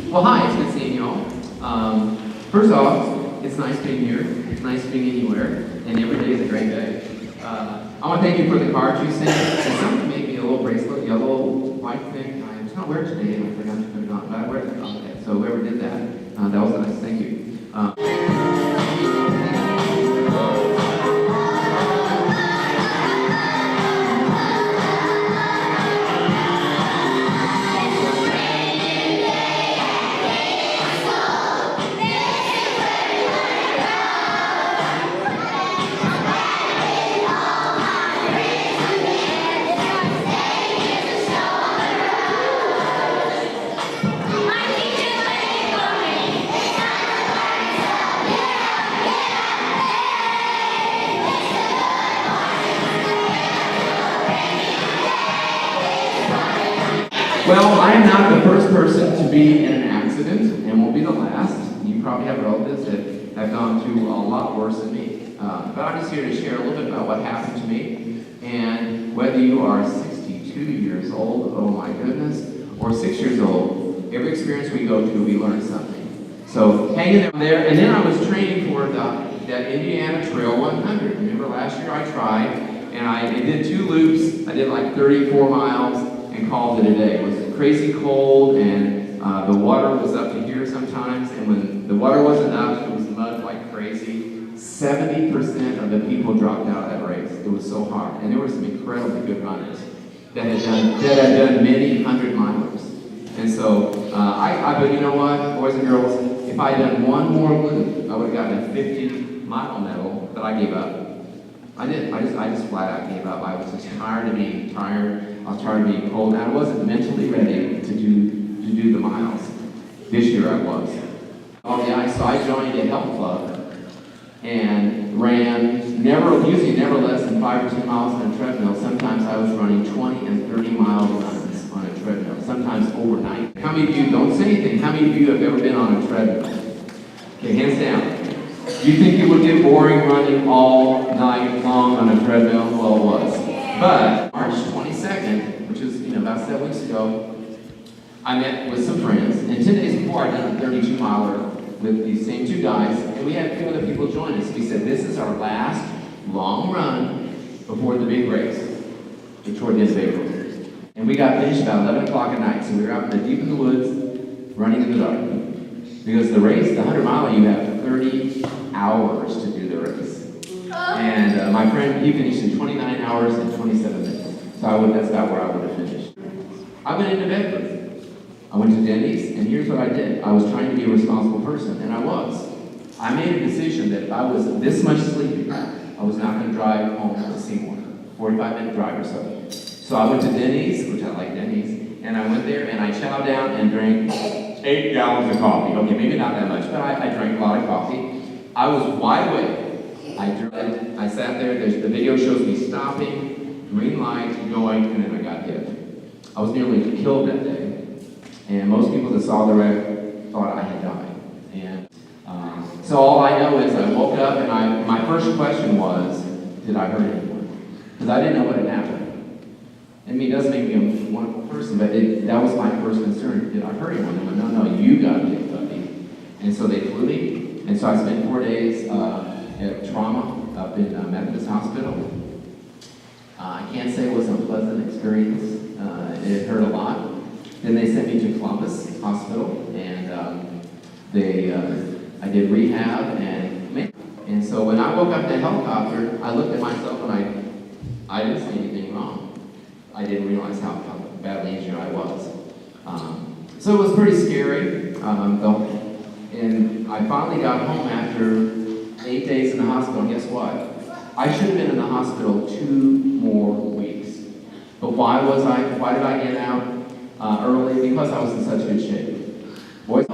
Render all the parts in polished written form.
Well, hi, it's good seeing y'all. First off, it's nice being here. It's nice being anywhere, and every day is a great day. I want to thank you for the cards you sent. And someone made me a little bracelet, yellow, white thing. I was not wearing it today, and I forgot to put it on, but I wear it today. So whoever did that, that was nice. Thank you. Well, I am not the first person to be in an accident, and won't be the last. You probably have relatives that have gone through a lot worse than me. But I'm just here to share a little bit about what happened to me. And whether you are 62 years old, oh my goodness, or 6 years old, every experience we go through, we learn something. So hang in there. And then I was training for that Indiana Trail 100. Remember last year I tried, and I did 2 loops. I did like 34 miles. And called it a day. It was crazy cold, and the water was up to here sometimes, and when the water wasn't up, it was mud like crazy. 70% of the people dropped out of that race. It was so hard. And there were some incredibly good runners that had done many 100-milers. And so, but you know what, boys and girls, if I had done one more loop, I would have gotten a 50-mile medal, but I gave up. I did. I just flat out gave up. I was just tired of being tired. I was tired of being cold. I wasn't mentally ready to do the miles. This year I was. Oh yeah, so I joined a health club and ran usually never less than 5 or 10 miles on a treadmill. Sometimes I was running 20 and 30-mile runs on a treadmill. Sometimes overnight. How many of you, don't say anything, how many of you have ever been on a treadmill? Okay, hands down. Do you think it would get boring running all night long on a treadmill? Well, it was. But March 22nd, which is about 7 weeks ago, I met with some friends, and 10 days before I'd done a 32-miler with these same 2 guys, and we had a few other people join us. We said, this is our last long run before the big race, toward the end of April. And we got finished about 11 o'clock at night, so we were out deep in the woods, running in the dark. Because the race, the 100-miler, you have 30 hours to do the race. And my friend, he finished in 29 hours and 27 minutes. So that's about where I would have finished. I went into Bedford. I went to Denny's, and here's what I did. I was trying to be a responsible person, and I was. I made a decision that if I was this much sleepy, I was not going to drive home to Seymour. 45-minute drive or so. So I went to Denny's, which I like Denny's, and I went there and I chowed down and drank 8 gallons of coffee. Okay, maybe not that much, but I drank a lot of coffee. I was wide awake. I sat there, the video shows me stopping, green light, going, and then I got hit. I was nearly killed that day. And most people that saw the wreck thought I had died. And so all I know is I woke up and my first question was, did I hurt anyone? Because I didn't know what had happened. I mean, it doesn't make me a wonderful person, but that was my first concern. Did I hurt anyone? They went, no, you got hit, buddy. And so they flew me. And so I spent 4 days at trauma up in Methodist Hospital. I can't say it was a pleasant experience. It hurt a lot. Then they sent me to Columbus Hospital, and I did rehab, and so when I woke up in the helicopter, I looked at myself and I didn't see anything wrong. I didn't realize how badly injured I was. So it was pretty scary, and I finally got home after 8 days in the hospital, and guess what? I should have been in the hospital 2 more weeks. But why did I get out early? Because I was in such good shape. Boys.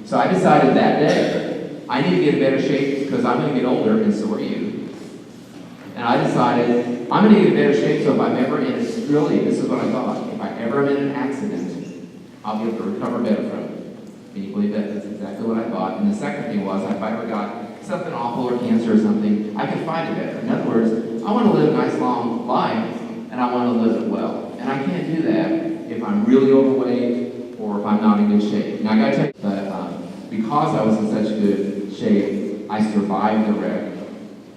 So I decided that day, I need to get in better shape because I'm going to get older, and so are you. And I decided, I'm going to get in better shape so if I'm ever in, this is what I thought, if I ever am in an accident, I'll be able to recover better from it. Can you believe that? That's exactly what I thought. And the second thing was, if I ever got something awful or cancer or something, I could fight it better. In other words, I want to live a nice long life, and I want to live it well. And I can't do that if I'm really overweight, or if I'm not in good shape. Now I gotta tell you, but because I was in such good shape, I survived the wreck,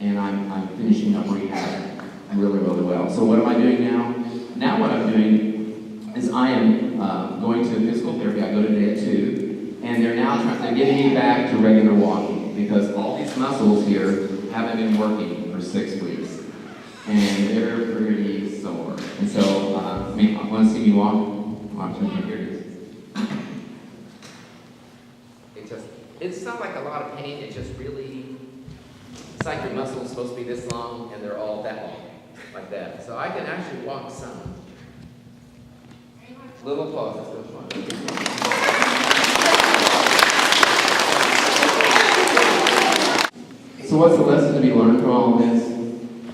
and I'm finishing up rehab really, really well. So what am I doing now? Now what I'm doing is I am going to physical therapy. I go today at 2, and they're getting me back to regular walking because all these muscles here haven't been working for 6 weeks, and they're pretty sore. And so, want to see me walk? Here it is. It's not like a lot of pain. It just really, it's like your muscles supposed to be this long, and they're all that long, like that. So I can actually walk some. Little applause. Let's go. So what's the lesson to be learned from all this?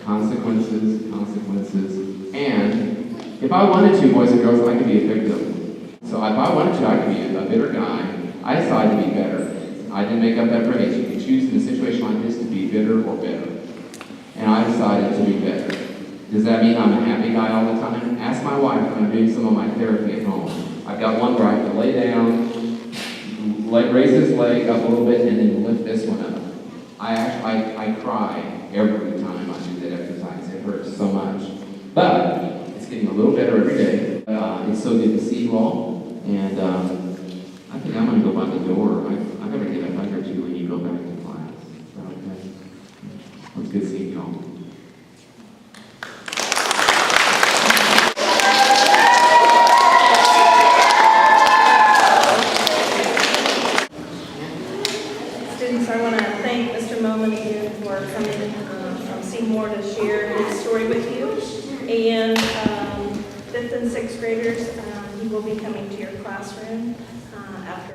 Consequences. And if I wanted to, boys and girls, I could be a victim. So if I wanted to, I could be a bitter guy. I decided to be better. I didn't make up that phrase. You can choose in a situation like this to be bitter or better. And I decided to be better. Does that mean I'm a happy guy all the time? Ask my wife when I'm doing some of my therapy at home. I've got one where I have to lay down, raise this leg up a little bit, and then lift this one up. I cry every time I do that exercise. It hurts so much. But it's getting a little better every day. It's so good to see you all. And I think I'm going to go by the door. I better get a hug or two when you go back to class. Is that okay? It's good seeing you all. Students, I want to thank Mr. Mullen again for coming from Seymour to share his story with you. And 5th and 6th graders, he will be coming to your classroom after.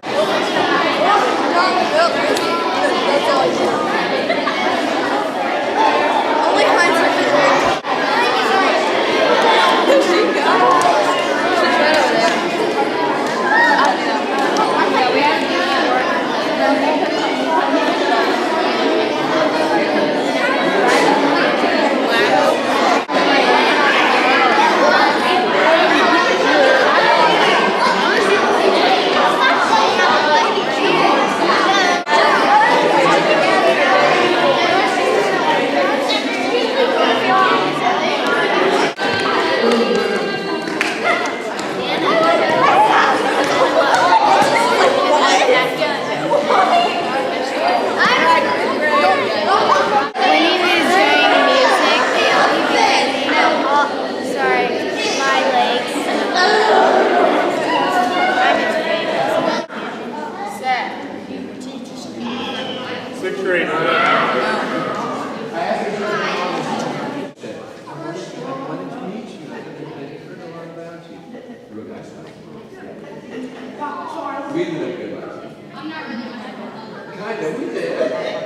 We ended up good last year. I'm not really. Kind of, we did.